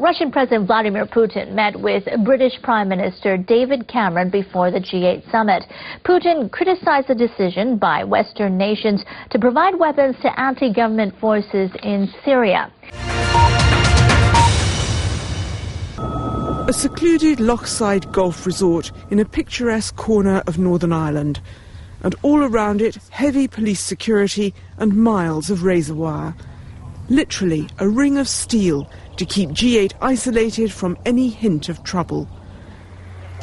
Russian President Vladimir Putin met with British Prime Minister David Cameron before the G8 summit. Putin criticized the decision by Western nations to provide weapons to anti-government forces in Syria. A secluded lochside golf resort in a picturesque corner of Northern Ireland. And all around it, heavy police security and miles of razor wire. Literally a ring of steel to keep G8 isolated from any hint of trouble.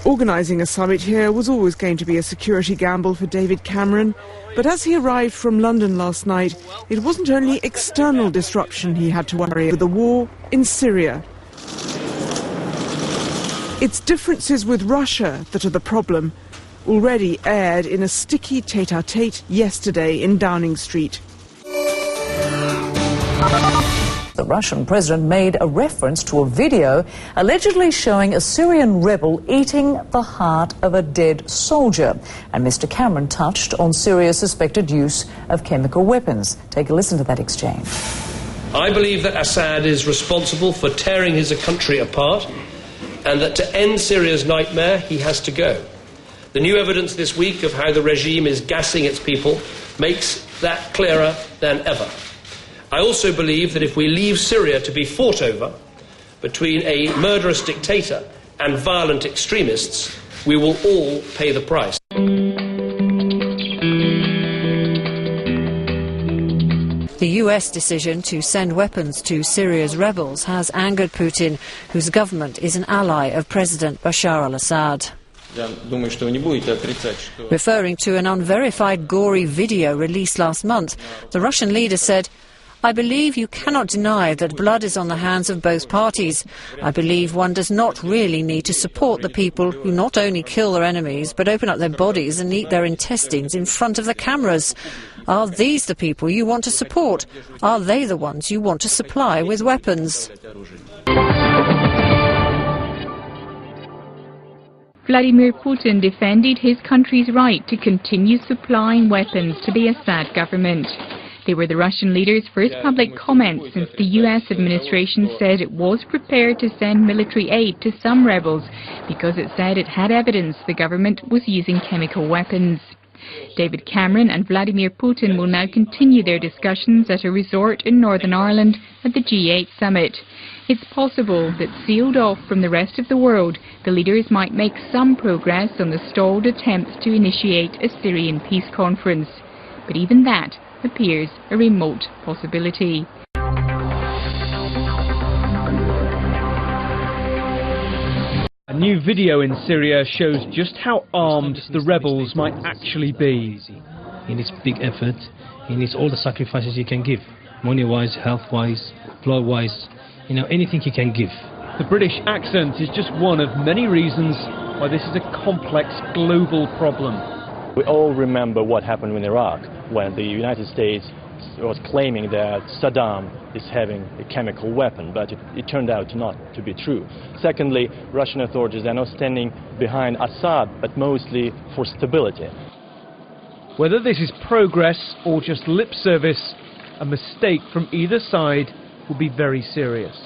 Organising a summit here was always going to be a security gamble for David Cameron, but as he arrived from London last night, it wasn't only external disruption he had to worry about, the war in Syria. It's differences with Russia that are the problem, already aired in a sticky tete-a-tete yesterday in Downing Street. The Russian president made a reference to a video allegedly showing a Syrian rebel eating the heart of a dead soldier. And Mr. Cameron touched on Syria's suspected use of chemical weapons. Take a listen to that exchange. I believe that Assad is responsible for tearing his country apart, and that to end Syria's nightmare, he has to go. The new evidence this week of how the regime is gassing its people makes that clearer than ever. I also believe that if we leave Syria to be fought over between a murderous dictator and violent extremists, we will all pay the price. The US decision to send weapons to Syria's rebels has angered Putin, whose government is an ally of President Bashar al-Assad. Referring to an unverified gory video released last month, the Russian leader said, "I believe you cannot deny that blood is on the hands of both parties. I believe one does not really need to support the people who not only kill their enemies but open up their bodies and eat their intestines in front of the cameras. Are these the people you want to support? Are they the ones you want to supply with weapons?" Vladimir Putin defended his country's right to continue supplying weapons to the Assad government. They were the Russian leader's first public comments since the US administration said it was prepared to send military aid to some rebels because it said it had evidence the government was using chemical weapons. David Cameron and Vladimir Putin will now continue their discussions at a resort in Northern Ireland at the G8 summit. It's possible that sealed off from the rest of the world, the leaders might make some progress on the stalled attempts to initiate a Syrian peace conference. But even that appears a remote possibility. A new video in Syria shows just how armed the rebels might actually be. He needs big effort, he needs all the sacrifices he can give, money-wise, health-wise, blood-wise, anything he can give. The British accent is just one of many reasons why this is a complex global problem. We all remember what happened in Iraq when the United States was claiming that Saddam is having a chemical weapon, but it turned out not to be true. Secondly, Russian authorities are now standing behind Assad, but mostly for stability. Whether this is progress or just lip service, a mistake from either side will be very serious.